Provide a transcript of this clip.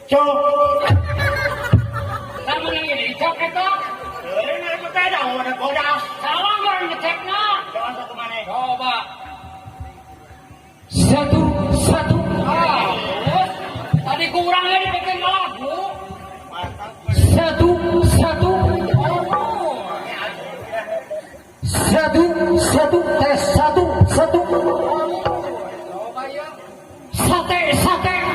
Cok. Sama yang ini cok itu. Ini aku beda, ada goda. Salah orang ngeceknya. Coba satu mana? Coba. Satu. Ah, terus. Tadi kurang ya dibikin lagu. Satu. Tes satu. Coba ya. Sate.